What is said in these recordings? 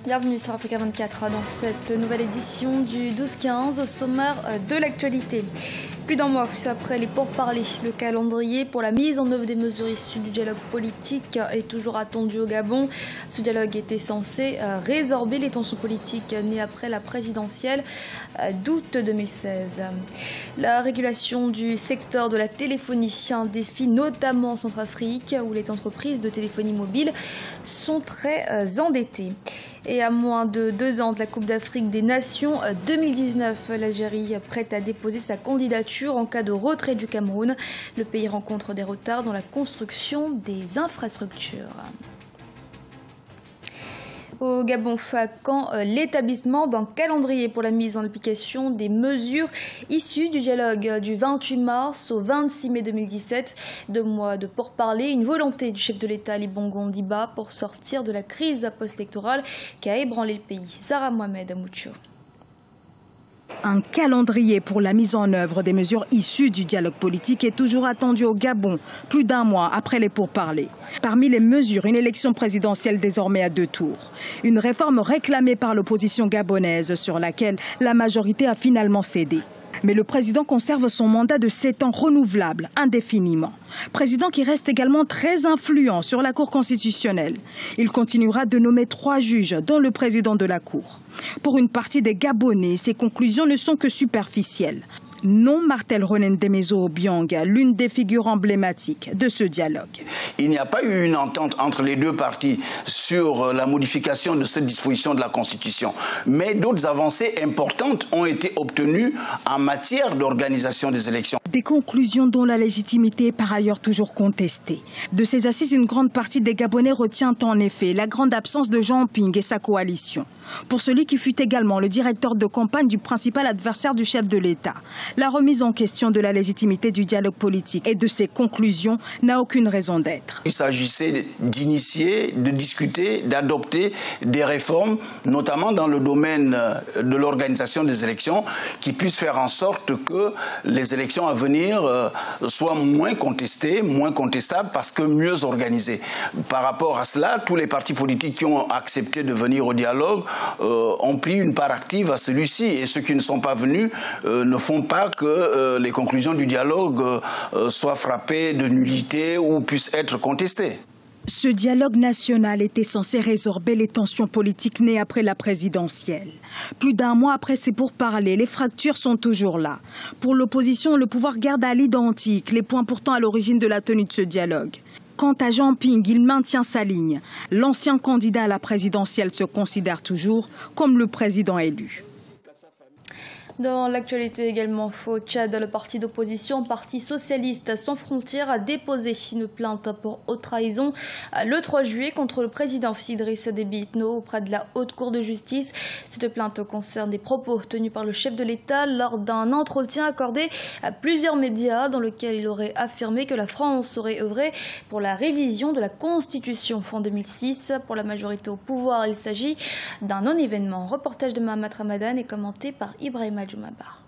Bienvenue sur Africa 24 dans cette nouvelle édition du 12-15 au sommaire de l'actualité. Plus d'un mois après les pourparlers, le calendrier pour la mise en œuvre des mesures issues du dialogue politique est toujours attendu au Gabon. Ce dialogue était censé résorber les tensions politiques nées après la présidentielle d'août 2016. La régulation du secteur de la téléphonie, un défi notamment en Centrafrique où les entreprises de téléphonie mobile sont très endettées. Et à moins de 2 ans de la Coupe d'Afrique des Nations 2019, l'Algérie prête à déposer sa candidature en cas de retrait du Cameroun. Le pays rencontre des retards dans la construction des infrastructures. Au Gabon, quand l'établissement d'un calendrier pour la mise en application des mesures issues du dialogue du 28 mars au 26 mai 2017. 2 mois de pourparlers, une volonté du chef de l'État Ali Bongo Ondimba pour sortir de la crise post-électorale qui a ébranlé le pays. Zara Mohamed Amoucho. Un calendrier pour la mise en œuvre des mesures issues du dialogue politique est toujours attendu au Gabon, plus d'un mois après les pourparlers. Parmi les mesures, une élection présidentielle désormais à 2 tours. Une réforme réclamée par l'opposition gabonaise sur laquelle la majorité a finalement cédé. Mais le président conserve son mandat de 7 ans renouvelable indéfiniment. Président qui reste également très influent sur la Cour constitutionnelle. Il continuera de nommer 3 juges, dont le président de la Cour. Pour une partie des Gabonais, ces conclusions ne sont que superficielles. Non, Martel Ronen Demezo Obiang, l'une des figures emblématiques de ce dialogue. Il n'y a pas eu une entente entre les 2 parties sur la modification de cette disposition de la Constitution. Mais d'autres avancées importantes ont été obtenues en matière d'organisation des élections. Des conclusions dont la légitimité est par ailleurs toujours contestée. De ces assises, une grande partie des Gabonais retient en effet la grande absence de Jean Ping et sa coalition. Pour celui qui fut également le directeur de campagne du principal adversaire du chef de l'État, la remise en question de la légitimité du dialogue politique et de ses conclusions n'a aucune raison d'être. Il s'agissait d'initier, de discuter, d'adopter des réformes, notamment dans le domaine de l'organisation des élections, qui puissent faire en sorte que les élections à venir soient moins contestées, moins contestables, parce que mieux organisées. Par rapport à cela, tous les partis politiques qui ont accepté de venir au dialogue ont pris une part active à celui-ci. Et ceux qui ne sont pas venus ne font pas que les conclusions du dialogue soient frappées de nullité ou puissent être contestées. Ce dialogue national était censé résorber les tensions politiques nées après la présidentielle. Plus d'un mois après ces pourparlers, les fractures sont toujours là. Pour l'opposition, le pouvoir garde à l'identique les points pourtant à l'origine de la tenue de ce dialogue. Quant à Jean Ping, il maintient sa ligne. L'ancien candidat à la présidentielle se considère toujours comme le président élu. Dans l'actualité également, au Tchad, le parti d'opposition, Parti socialiste sans frontières, a déposé une plainte pour haute trahison le 3 juillet contre le président Idriss Déby Itno auprès de la Haute Cour de justice. Cette plainte concerne des propos tenus par le chef de l'État lors d'un entretien accordé à plusieurs médias dans lequel il aurait affirmé que la France aurait œuvré pour la révision de la Constitution en 2006. Pour la majorité au pouvoir, il s'agit d'un non-événement. Reportage de Mohamed Ramadan est commenté par Ibrahima Djoumabar.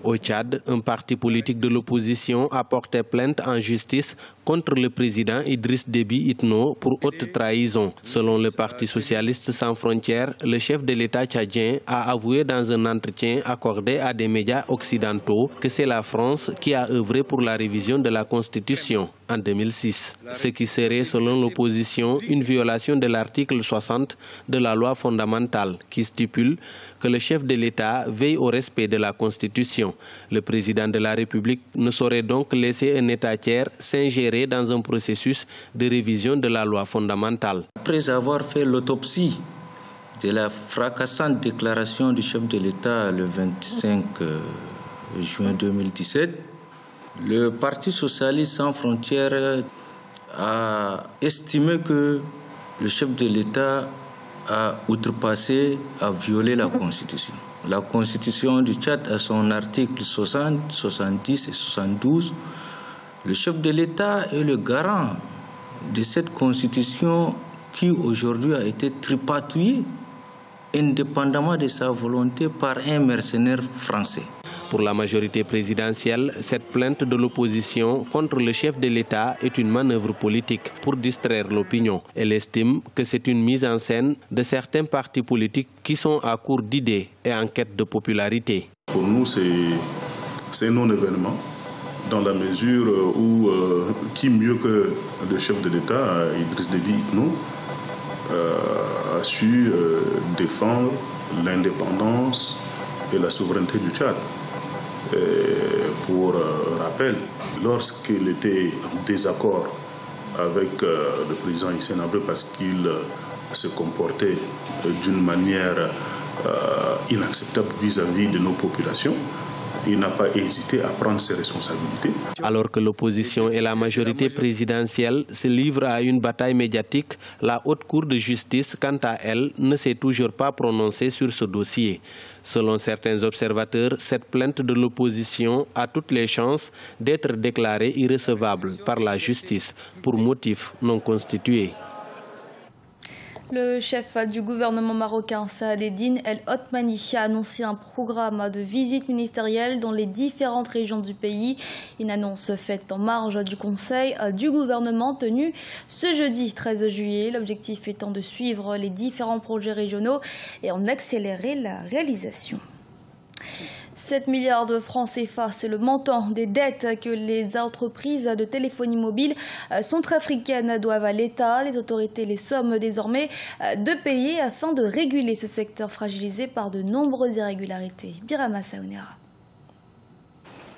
Au Tchad, un parti politique de l'opposition a porté plainte en justice contre le président Idriss Déby Itno pour haute trahison. Selon le Parti socialiste sans frontières, le chef de l'État tchadien a avoué dans un entretien accordé à des médias occidentaux que c'est la France qui a œuvré pour la révision de la Constitution en 2006. Ce qui serait, selon l'opposition, une violation de l'article 60 de la loi fondamentale qui stipule que le chef de l'État veille au respect de la Constitution. Le président de la République ne saurait donc laisser un État tiers s'ingérer dans un processus de révision de la loi fondamentale. Après avoir fait l'autopsie de la fracassante déclaration du chef de l'État le 25 juin 2017, le Parti socialiste sans frontières a estimé que le chef de l'État a outrepassé, a violé la Constitution. La Constitution du Tchad, à son article 60, 70 et 72, le chef de l'État est le garant de cette Constitution qui aujourd'hui a été tripatouillée indépendamment de sa volonté par un mercenaire français. Pour la majorité présidentielle, cette plainte de l'opposition contre le chef de l'État est une manœuvre politique pour distraire l'opinion. Elle estime que c'est une mise en scène de certains partis politiques qui sont à court d'idées et en quête de popularité. Pour nous, c'est un non-événement dans la mesure où qui mieux que le chef de l'État, Idriss Déby Itno, a su défendre l'indépendance et la souveraineté du Tchad. Pour rappel, lorsqu'il était en désaccord avec le président Hissène Habré parce qu'il se comportait d'une manière inacceptable vis-à-vis de nos populations, il n'a pas hésité à prendre ses responsabilités. Alors que l'opposition et la majorité présidentielle se livrent à une bataille médiatique, la Haute Cour de justice, quant à elle, ne s'est toujours pas prononcée sur ce dossier. Selon certains observateurs, cette plainte de l'opposition a toutes les chances d'être déclarée irrecevable par la justice pour motif non constitué. Le chef du gouvernement marocain, Saad Eddine El Othmani, a annoncé un programme de visites ministérielles dans les différentes régions du pays. Une annonce faite en marge du conseil du gouvernement tenu ce jeudi 13 juillet. L'objectif étant de suivre les différents projets régionaux et en accélérer la réalisation. 7 milliards de francs CFA, c'est le montant des dettes que les entreprises de téléphonie mobile centrafricaines doivent à l'État. Les autorités les somment désormais de payer afin de réguler ce secteur fragilisé par de nombreuses irrégularités. Birama Saounera.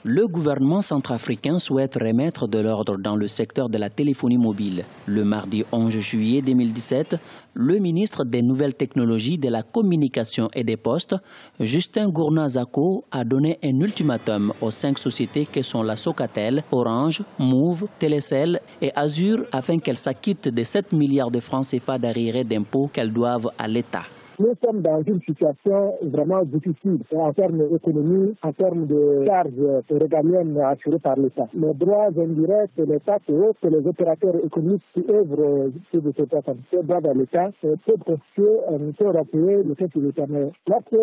Le gouvernement centrafricain souhaite remettre de l'ordre dans le secteur de la téléphonie mobile. Le mardi 11 juillet 2017, le ministre des Nouvelles Technologies, de la Communication et des Postes, Justin Gourna-Zako, a donné un ultimatum aux 5 sociétés que sont la Socatel, Orange, Move, Télécel et Azur afin qu'elles s'acquittent des 7 milliards de francs CFA d'arriérés d'impôts qu'elles doivent à l'État. Nous sommes dans une situation vraiment difficile en termes d'économie, en termes de charges régaliennes assurées par l'État. Les droits indirects, les taxes et autres que les opérateurs économiques qui œuvrent sur le secteur sanitaire doivent à l'État peuvent constituer un taux d'employé de cette éternel. Lorsque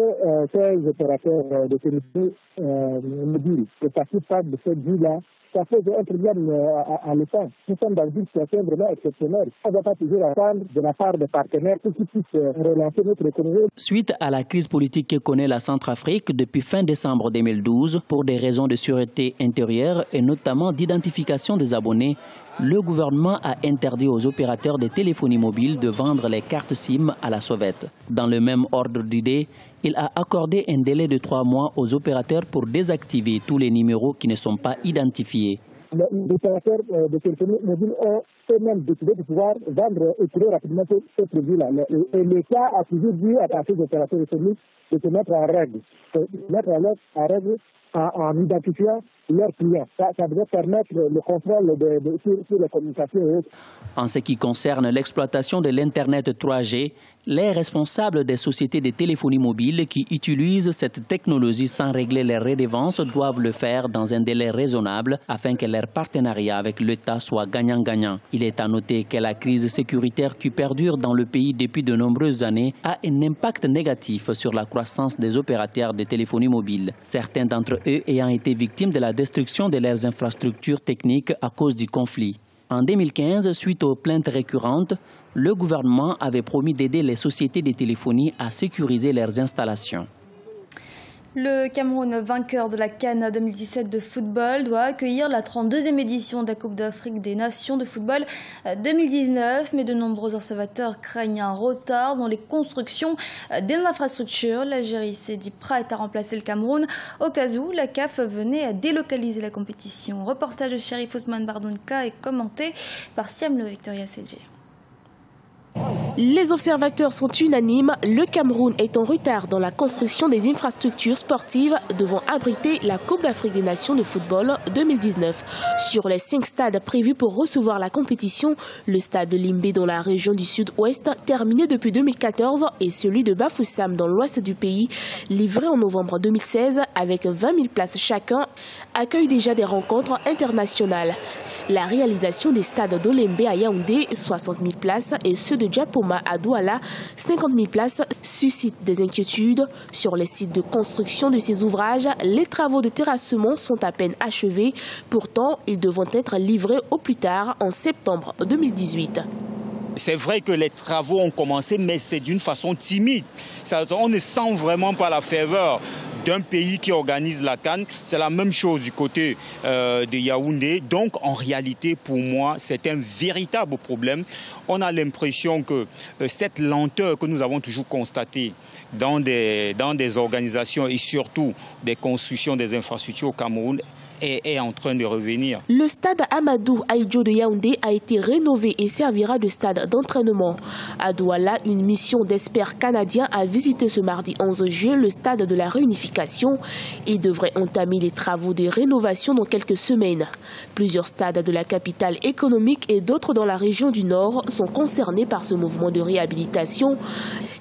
ces opérateurs de téléphonie mobile ne participent pas de cette vie-là, ça pose un problème à l'État. Nous sommes dans une situation vraiment exceptionnelle. On ne va pas toujours attendre de la part des partenaires pour qu'ils puissent relancer notre économie. Suite à la crise politique que connaît la Centrafrique depuis fin décembre 2012, pour des raisons de sûreté intérieure et notamment d'identification des abonnés, le gouvernement a interdit aux opérateurs de téléphonie mobile de vendre les cartes SIM à la sauvette. Dans le même ordre d'idée, il a accordé un délai de 3 mois aux opérateurs pour désactiver tous les numéros qui ne sont pas identifiés. Les opérateurs de téléphonie mobile ont eux-mêmes décidé de pouvoir vendre et tirer rapidement ces produits-là. Et l'État a toujours dit à ces opérateurs économiques de se mettre en règle. En identifiant leurs clients. Ça devrait permettre le contrôle sur les communications et autres. En ce qui concerne l'exploitation de l'Internet 3G, les responsables des sociétés de téléphonie mobile qui utilisent cette technologie sans régler les redevances doivent le faire dans un délai raisonnable afin que leur partenariat avec l'État soit gagnant-gagnant. Il est à noter que la crise sécuritaire qui perdure dans le pays depuis de nombreuses années a un impact négatif sur la croissance des opérateurs de téléphonie mobile. Certains d'entre eux ayant été victimes de la destruction de leurs infrastructures techniques à cause du conflit. En 2015, suite aux plaintes récurrentes, le gouvernement avait promis d'aider les sociétés de téléphonie à sécuriser leurs installations. Le Cameroun, vainqueur de la CAN 2017 de football, doit accueillir la 32e édition de la Coupe d'Afrique des Nations de football 2019. Mais de nombreux observateurs craignent un retard dans les constructions des infrastructures. L'Algérie s'est dit prête à remplacer le Cameroun au cas où la CAF venait à délocaliser la compétition. Reportage de Chérif Ousmane Bardounka et commenté par Siam Le Victoria CG. Les observateurs sont unanimes, le Cameroun est en retard dans la construction des infrastructures sportives devant abriter la Coupe d'Afrique des Nations de football 2019. Sur les 5 stades prévus pour recevoir la compétition, le stade de Limbé dans la région du sud-ouest, terminé depuis 2014, et celui de Bafoussam dans l'ouest du pays, livré en novembre 2016 avec 20 000 places chacun, accueillent déjà des rencontres internationales. La réalisation des stades d'Olembe à Yaoundé, 60 000 places, et ceux de Diapoma à Douala, 50 000 places, suscitent des inquiétudes. Sur les sites de construction de ces ouvrages, les travaux de terrassement sont à peine achevés. Pourtant, ils devront être livrés au plus tard en septembre 2018. C'est vrai que les travaux ont commencé, mais c'est d'une façon timide. On ne sent vraiment pas la ferveur d'un pays qui organise la CAN. C'est la même chose du côté de Yaoundé. Donc, en réalité, pour moi, c'est un véritable problème. On a l'impression que cette lenteur que nous avons toujours constatée dans des organisations et surtout des constructions des infrastructures au Cameroun est en train de revenir. Le stade Amadou Ahidjo de Yaoundé a été rénové et servira de stade d'entraînement. À Douala, une mission d'experts canadiens a visité ce mardi 11 juillet le stade de la réunification. Il devrait entamer les travaux de rénovation dans quelques semaines. Plusieurs stades de la capitale économique et d'autres dans la région du Nord sont concernés par ce mouvement de réhabilitation.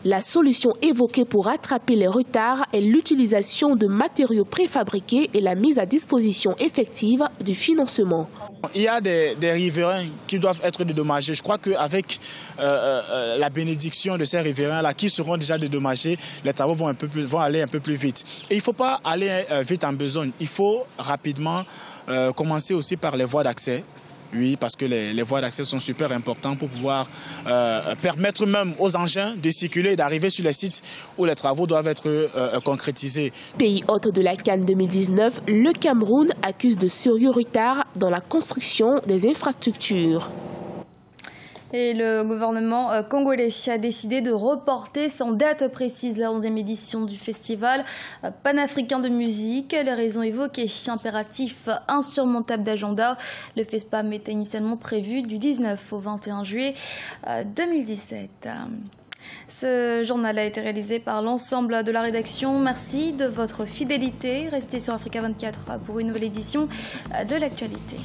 La solution évoquée pour rattraper les retards est l'utilisation de matériaux préfabriqués et la mise à disposition effective du financement. Il y a des riverains qui doivent être dédommagés. Je crois qu'avec la bénédiction de ces riverains-là qui seront déjà dédommagés, les travaux vont aller un peu plus vite. Et il ne faut pas aller vite en besogne. Il faut rapidement commencer aussi par les voies d'accès. Oui, parce que les voies d'accès sont super importantes pour pouvoir permettre même aux engins de circuler et d'arriver sur les sites où les travaux doivent être concrétisés. Pays hôte de la CAN 2019, le Cameroun accuse de sérieux retards dans la construction des infrastructures. Et le gouvernement congolais a décidé de reporter sans date précise la 11e édition du festival panafricain de musique. Les raisons évoquées, impératif insurmontable d'agenda. Le FESPAM était initialement prévu du 19 au 21 juillet 2017. Ce journal a été réalisé par l'ensemble de la rédaction. Merci de votre fidélité. Restez sur Africa 24 pour une nouvelle édition de l'actualité.